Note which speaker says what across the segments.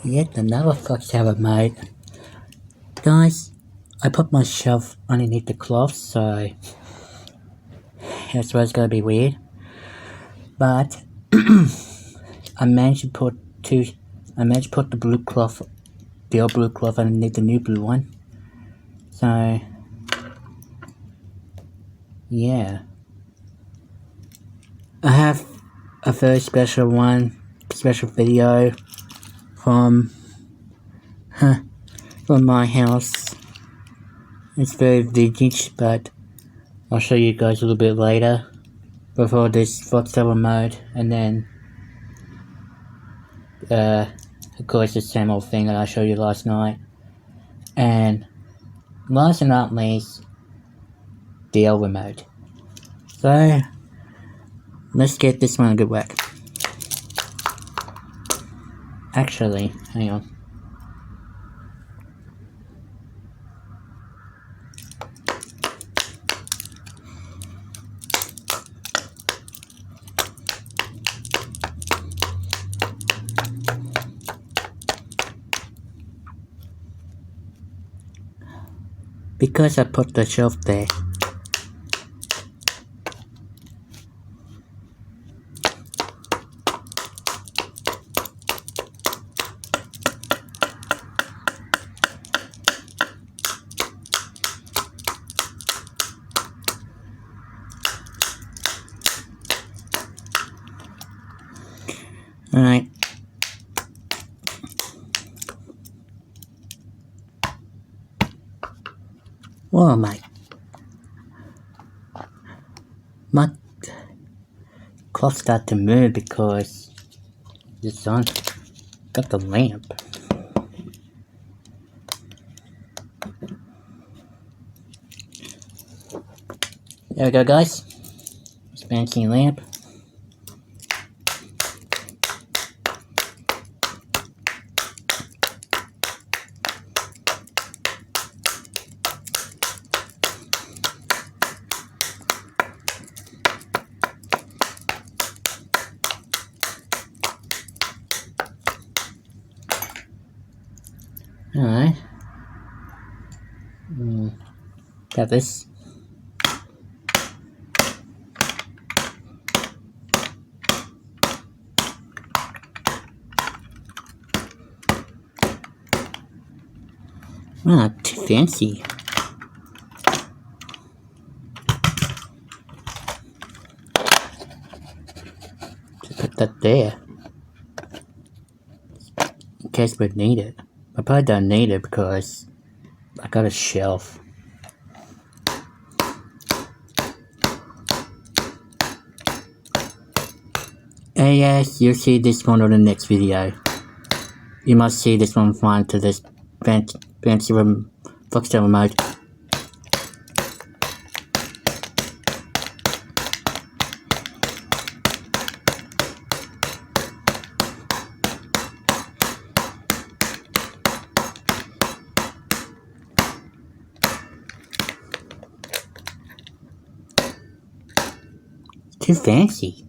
Speaker 1: Yet another fox tower mode. Guys, I put my shelf underneath the cloth, so that's why it's gonna be weird. But I managed to put the blue cloth, the old blue cloth underneath the new blue one. So yeah. I have a very special video from my house. It's very vintage, but I'll show you guys a little bit later before this fox tower mode, and then of course the same old thing that I showed you last night. And last and not least, the elder mode. So let's get this one a good whack. Actually, hang on. Because I put the shelf there. Alright. Whoa, my clock started to move because the sun got the lamp. There we go, guys. Fancy lamp. Alright. Got this. Not too fancy. Just put that there. In case we need it. I probably don't need it because I got a shelf. And yes, you'll see this one on the next video. You must see this one flying to this fancy fox tower mode. Too fancy.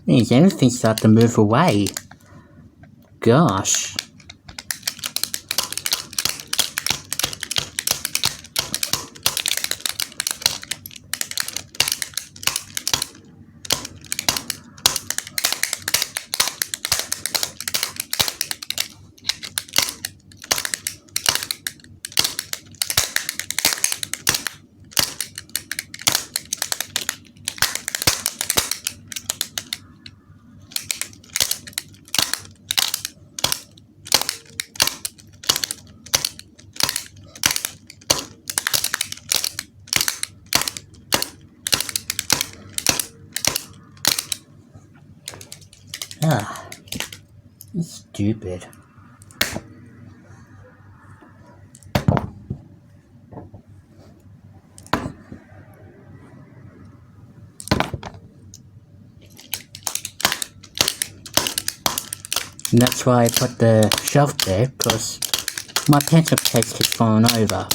Speaker 1: Means everything starts to move away. Gosh. Ah, stupid. And that's why I put the shelf there, because my pencil case keeps falling over.